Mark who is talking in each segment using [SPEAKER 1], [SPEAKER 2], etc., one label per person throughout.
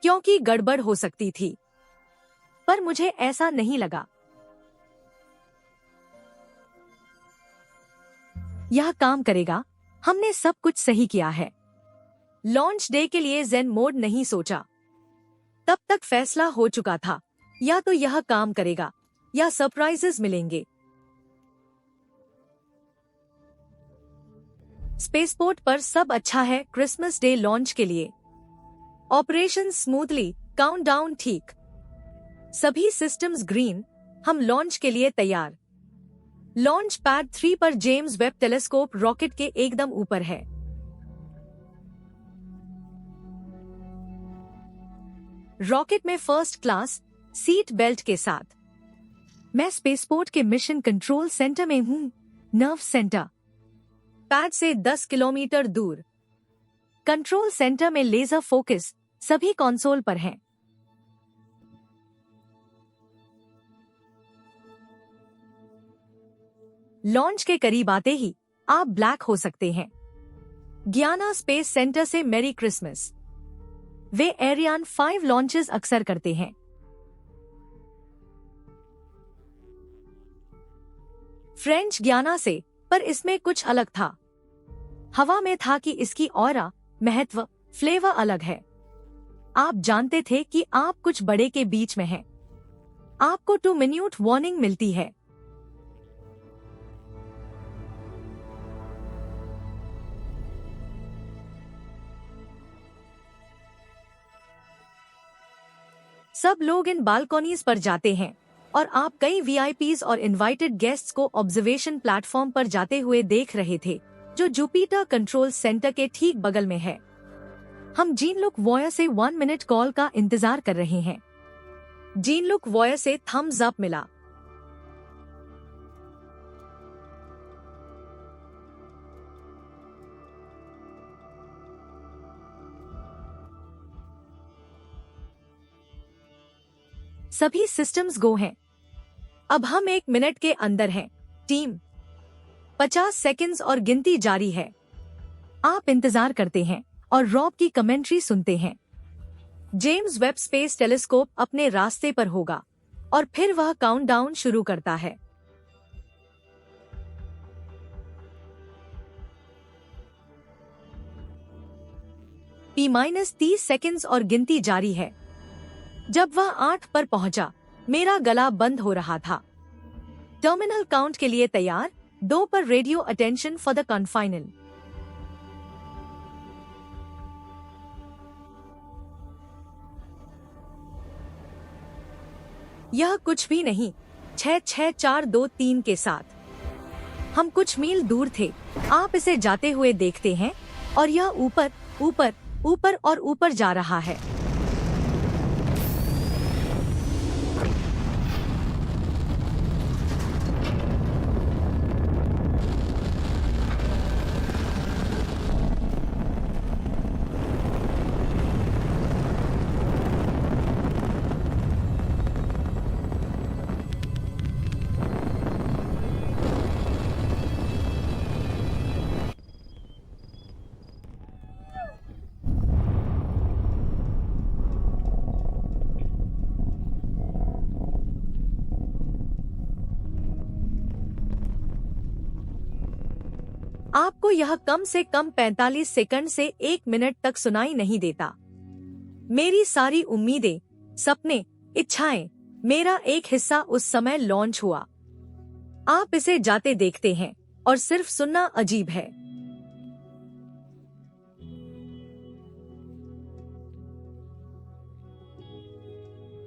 [SPEAKER 1] क्योंकि गड़बड़ हो सकती थी। पर मुझे ऐसा नहीं लगा। यह काम करेगा, हमने सब कुछ सही किया है। लॉन्च डे के लिए जेन मोड नहीं सोचा। तब तक फैसला हो चुका था, या तो यह काम करेगा या सरप्राइजेस मिलेंगे। स्पेसपोर्ट पर सब अच्छा है क्रिसमस डे लॉन्च के लिए। ऑपरेशन स्मूथली, काउंटडाउन ठीक, सभी सिस्टम्स ग्रीन, हम लॉन्च के लिए तैयार। लॉन्च पैड 3 पर जेम्स वेब टेलीस्कोप रॉकेट के एकदम ऊपर है। रॉकेट में फर्स्ट क्लास सीट बेल्ट के साथ। मैं स्पेसपोर्ट के मिशन कंट्रोल सेंटर में हूँ, नर्व सेंटर। पैड से 10 किलोमीटर दूर। कंट्रोल सेंटर में लेजर फोकस सभी कंसोल पर हैं। लॉन्च के करीब आते ही आप ब्लैक हो सकते हैं। गियाना स्पेस सेंटर से मेरी क्रिसमस। वे एरियान 5 लॉन्चेस अक्सर करते हैं। फ्रेंच गियाना से, पर इसमें कुछ अलग था। हवा में था कि इसकी ऑरा, महत्व, फ्लेवर अलग है। आप जानते थे कि आप कुछ बड़े के बीच में हैं। आपको 2 मिनट वार्निंग मिलती है। सब लोग इन बालकोनीज पर जाते हैं और आप कई वीआईपीज और इनवाइटेड गेस्ट्स को ऑब्जर्वेशन प्लेटफॉर्म पर जाते हुए देख रहे थे, जो जुपिटर कंट्रोल सेंटर के ठीक बगल में है। हम जीन लुक वॉयर से 1 मिनट कॉल का इंतजार कर रहे हैं। जीन लुक वॉयर से थम्स अप मिला। सभी सिस्टम्स गो हैं। अब हम 1 मिनट के अंदर हैं। टीम 50 सेकंड्स और गिनती जारी है। आप इंतजार करते हैं और रॉब की कमेंट्री सुनते हैं। जेम्स वेब स्पेस टेलीस्कोप अपने रास्ते पर होगा और फिर वह काउंटडाउन शुरू करता है। P-30 सेकंड्स और गिनती जारी है। जब वह 8 पर पहुंचा, मेरा गला बंद हो रहा था। टर्मिनल काउंट के लिए तैयार। 2 पर रेडियो अटेंशन फॉर द कॉन्फाइनल। यह कुछ भी नहीं। 66423 के साथ हम कुछ मील दूर थे। आप इसे जाते हुए देखते हैं और यह ऊपर ऊपर ऊपर और ऊपर जा रहा है। आपको यह कम से कम 45 सेकंड से 1 मिनट तक सुनाई नहीं देता। मेरी सारी उम्मीदें, सपने, इच्छाएं, मेरा एक हिस्सा उस समय लॉन्च हुआ। आप इसे जाते देखते हैं और सिर्फ सुनना अजीब है।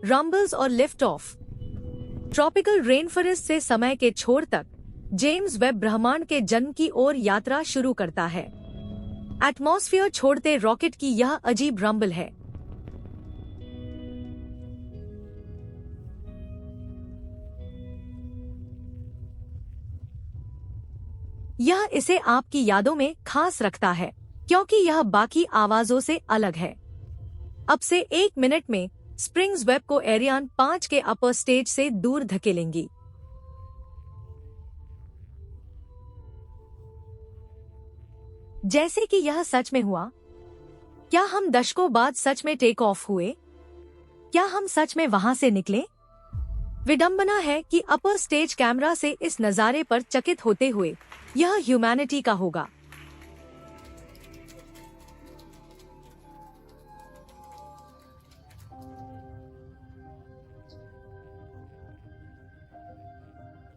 [SPEAKER 1] रंबल्स और लिफ्ट ऑफ। ट्रॉपिकल रेनफॉरेस्ट से समय के छोर तक जेम्स वेब ब्रह्मांड के जन्म की ओर यात्रा शुरू करता है। एटमॉस्फेयर छोड़ते रॉकेट की यह अजीब रंबल है। यह इसे आपकी यादों में खास रखता है क्योंकि यह बाकी आवाजों से अलग है। अब से 1 मिनट में स्प्रिंग्स वेब को एरियान 5 के अपर स्टेज से दूर धकेलेंगी। जैसे कि यह सच में हुआ। क्या हम दशकों बाद सच में टेक ऑफ हुए? क्या हम सच में वहां से निकले? विडंबना है कि अपर स्टेज कैमरा से इस नजारे पर चकित होते हुए यह ह्यूमैनिटी का होगा।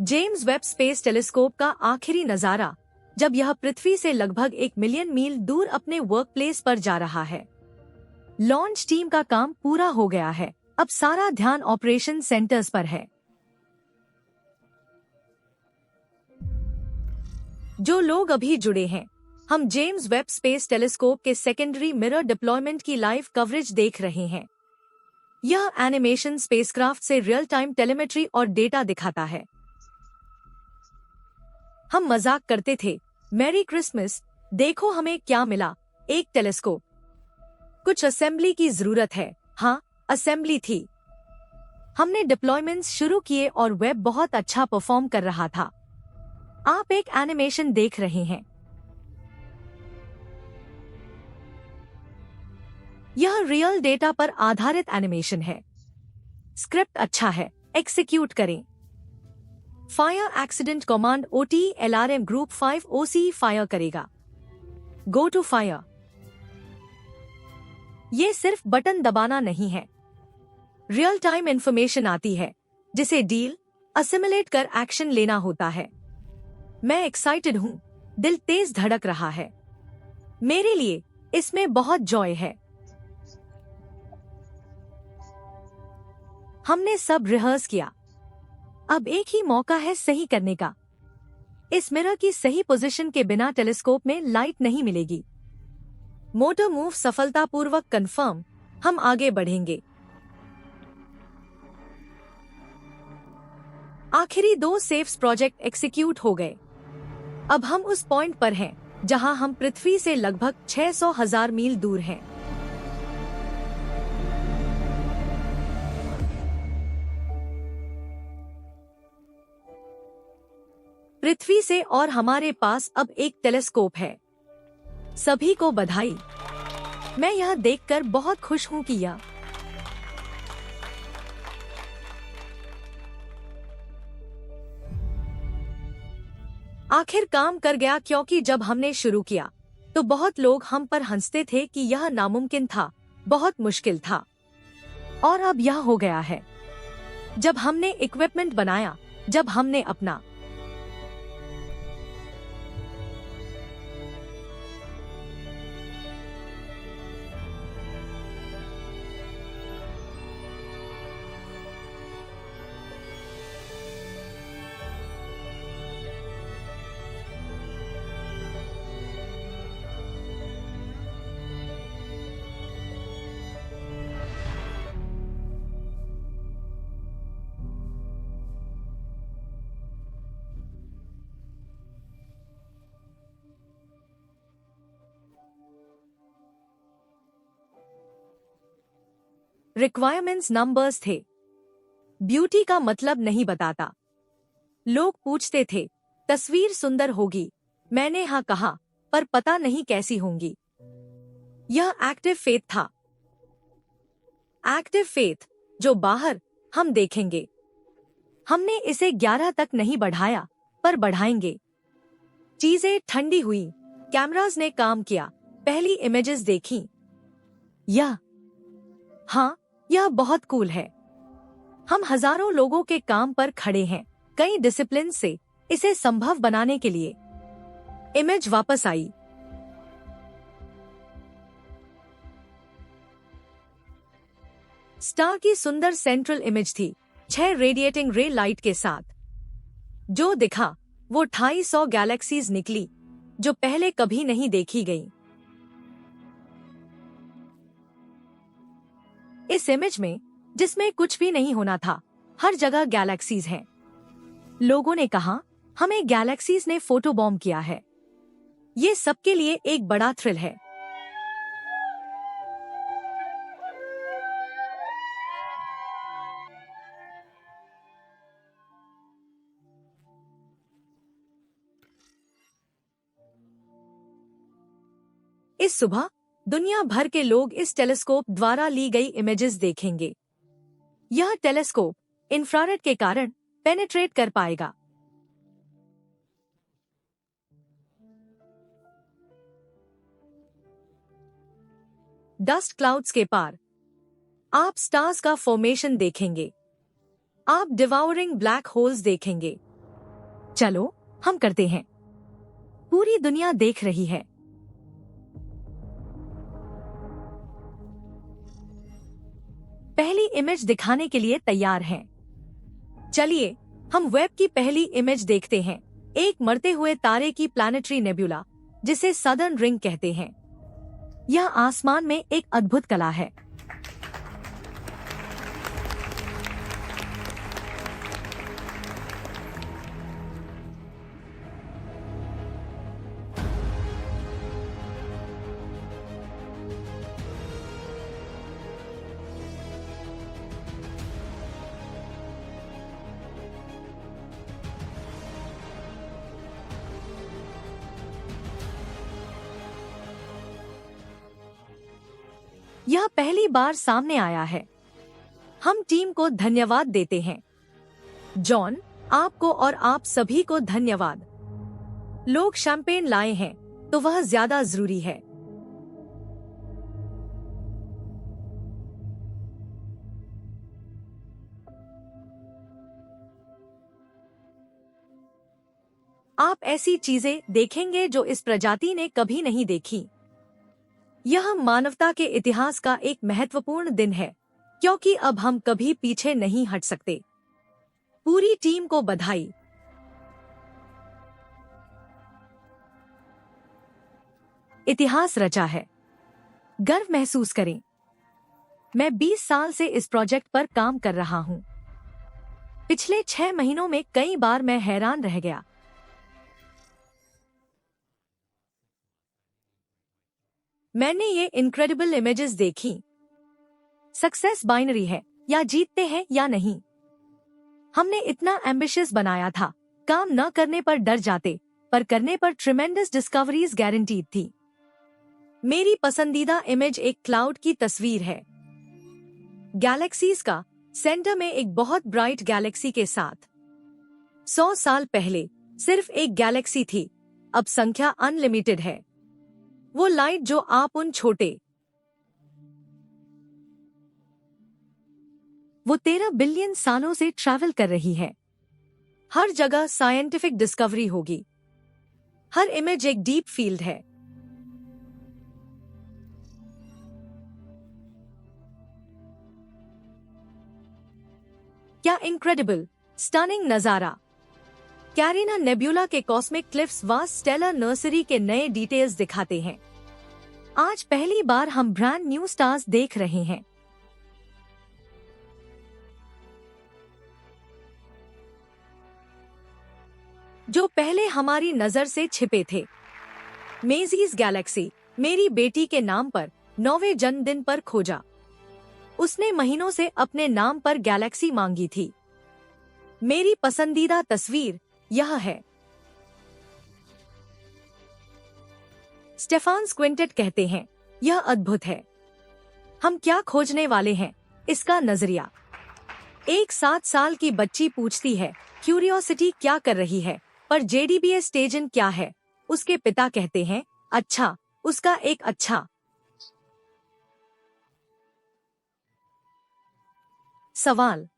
[SPEAKER 1] जेम्स वेब स्पेस टेलीस्कोप का आखिरी नजारा, जब यह पृथ्वी से लगभग 1 मिलियन मील दूर अपने वर्क प्लेस पर जा रहा है। लॉन्च टीम का काम पूरा हो गया है, अब सारा ध्यान ऑपरेशन सेंटर्स पर है। जो लोग अभी जुड़े हैं, हम जेम्स वेब स्पेस टेलीस्कोप के सेकेंडरी मिरर डिप्लॉयमेंट की लाइव कवरेज देख रहे हैं। यह एनिमेशन स्पेसक्राफ्ट से रियल टाइम टेलीमेट्री और डेटा दिखाता है। हम मजाक करते थे, मैरी क्रिसमस, देखो हमें क्या मिला, एक टेलीस्कोप। कुछ असेंबली की जरूरत है। हाँ, असेंबली थी। हमने डिप्लॉयमेंट्स शुरू किए और वेब बहुत अच्छा परफॉर्म कर रहा था। आप एक एनिमेशन देख रहे हैं। यह रियल डेटा पर आधारित एनिमेशन है। स्क्रिप्ट अच्छा है, एक्सिक्यूट करें। Fire accident command OTLRM group 5 OC fire करेगा। Go to fire. ये सिर्फ बटन दबाना नहीं है, रियल टाइम इंफॉर्मेशन आती है जिसे डील, असिमुलेट कर एक्शन लेना होता है। मैं एक्साइटेड हूँ, दिल तेज धड़क रहा है। मेरे लिए इसमें बहुत जॉय है। हमने सब रिहर्स किया, अब एक ही मौका है सही करने का। इस मिरर की सही पोजीशन के बिना टेलीस्कोप में लाइट नहीं मिलेगी। मोटर मूव सफलतापूर्वक कंफर्म, हम आगे बढ़ेंगे। आखिरी 2 सेफ्स प्रोजेक्ट एक्सिक्यूट हो गए। अब हम उस पॉइंट पर हैं जहां हम पृथ्वी से लगभग 600,000 मील दूर हैं। पृथ्वी से और हमारे पास अब एक टेलीस्कोप है। सभी को बधाई। मैं यह देखकर बहुत खुश हूं कि यह आखिर काम कर गया, क्योंकि जब हमने शुरू किया तो बहुत लोग हम पर हंसते थे कि यह नामुमकिन था, बहुत मुश्किल था। और अब यह हो गया है। जब हमने इक्विपमेंट बनाया, जब हमने अपना रिक्वायरमेंट्स नंबर्स थे। ब्यूटी का मतलब नहीं बताता। लोग पूछते थे, तस्वीर सुंदर होगी। मैंने हाँ कहा, पर पता नहीं कैसी होंगी। यह एक्टिव फेथ था। एक्टिव फेथ, जो बाहर हम देखेंगे। हमने इसे 11 तक नहीं बढ़ाया, पर बढ़ाएंगे। चीजें ठंडी हुई, कैमरास ने काम किया, पहली इमेजेस देखी। यह बहुत कूल है। हम हजारों लोगों के काम पर खड़े हैं, कई डिसिप्लिन से इसे संभव बनाने के लिए। इमेज वापस आई। स्टार की सुंदर सेंट्रल इमेज थी, 6 रेडिएटिंग रे लाइट के साथ। जो दिखा वो 250 गैलेक्सीज निकली, जो पहले कभी नहीं देखी गई। इस इमेज में, जिसमें कुछ भी नहीं होना था, हर जगह गैलेक्सीज हैं। लोगों ने कहा, हमें गैलेक्सीज ने फोटो बॉम्ब किया है। ये सबके लिए एक बड़ा थ्रिल है। इस सुबह दुनिया भर के लोग इस टेलीस्कोप द्वारा ली गई इमेजेस देखेंगे। यह टेलीस्कोप इंफ्रारेड के कारण पेनिट्रेट कर पाएगा। डस्ट क्लाउड्स के पार आप स्टार्स का फॉर्मेशन देखेंगे। आप डिवाउरिंग ब्लैक होल्स देखेंगे। चलो हम करते हैं। पूरी दुनिया देख रही है। पहली इमेज दिखाने के लिए तैयार हैं। चलिए हम वेब की पहली इमेज देखते हैं। एक मरते हुए तारे की प्लैनेटरी नेबुला, जिसे सदर्न रिंग कहते हैं। यह आसमान में एक अद्भुत कला है। यह पहली बार सामने आया है। हम टीम को धन्यवाद देते हैं। जॉन, आपको और आप सभी को धन्यवाद। लोग शैंपेन लाए हैं तो वह ज्यादा जरूरी है। आप ऐसी चीजें देखेंगे जो इस प्रजाति ने कभी नहीं देखी। यह मानवता के इतिहास का एक महत्वपूर्ण दिन है, क्योंकि अब हम कभी पीछे नहीं हट सकते। पूरी टीम को बधाई। इतिहास रचा है। गर्व महसूस करें। मैं 20 साल से इस प्रोजेक्ट पर काम कर रहा हूं। पिछले 6 महीनों में कई बार मैं हैरान रह गया। मैंने ये इनक्रेडिबल इमेजेस देखी। सक्सेस बाइनरी है, या जीतते हैं या नहीं। हमने इतना एम्बिशियस बनाया था। काम न करने पर डर जाते, पर करने पर ट्रिमेंडस डिस्कवरीज गारंटीड थी। मेरी पसंदीदा इमेज एक क्लाउड की तस्वीर है। गैलेक्सीज का सेंटर में एक बहुत ब्राइट गैलेक्सी के साथ। 100 साल पहले सिर्फ एक गैलेक्सी थी, अब संख्या अनलिमिटेड है। वो लाइट जो आप उन छोटे वो 13 बिलियन सालों से ट्रैवल कर रही है। हर जगह साइंटिफिक डिस्कवरी होगी। हर इमेज एक डीप फील्ड है। क्या इनक्रेडिबल, स्टनिंग नजारा। कैरिना नेब्यूला के cosmic cliffs vast stellar nursery के नए डिटेल्स दिखाते हैं। आज पहली बार हम ब्रांड न्यू स्टार्स देख रहे हैं। जो पहले हमारी नजर से छिपे थे। मेजीज गैलेक्सी मेरी बेटी के नाम पर 9वें जन्मदिन पर खोजा। उसने महीनों से अपने नाम पर गैलेक्सी मांगी थी। मेरी पसंदीदा तस्वीर यह है। स्टेफान क्विंटेट कहते हैं, यह अद्भुत है। हम क्या खोजने वाले हैं, इसका नजरिया। एक 7 साल की बच्ची पूछती है, क्यूरियोसिटी क्या कर रही है, पर जेडीबीएस स्टेजन क्या है। उसके पिता कहते हैं, अच्छा, उसका एक अच्छा सवाल।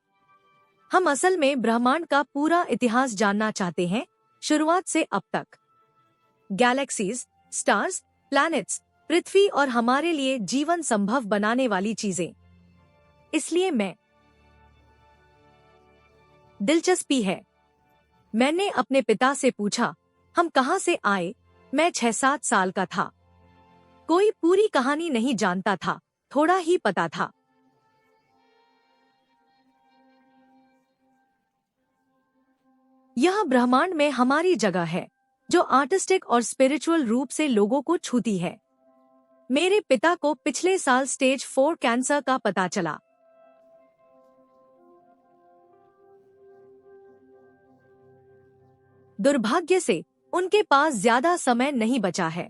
[SPEAKER 1] हम असल में ब्रह्मांड का पूरा इतिहास जानना चाहते हैं, शुरुआत से अब तक। गैलेक्सीज, स्टार्स, प्लैनेट्स, पृथ्वी और हमारे लिए जीवन संभव बनाने वाली चीजें। इसलिए मैं दिलचस्पी है। मैंने अपने पिता से पूछा, हम कहां से आए। मैं 6-7 साल का था। कोई पूरी कहानी नहीं जानता था, थोड़ा ही पता था। यह ब्रह्मांड में हमारी जगह है, जो आर्टिस्टिक और स्पिरिचुअल रूप से लोगों को छूती है। मेरे पिता को पिछले साल स्टेज 4 कैंसर का पता चला। दुर्भाग्य से उनके पास ज्यादा समय नहीं बचा है।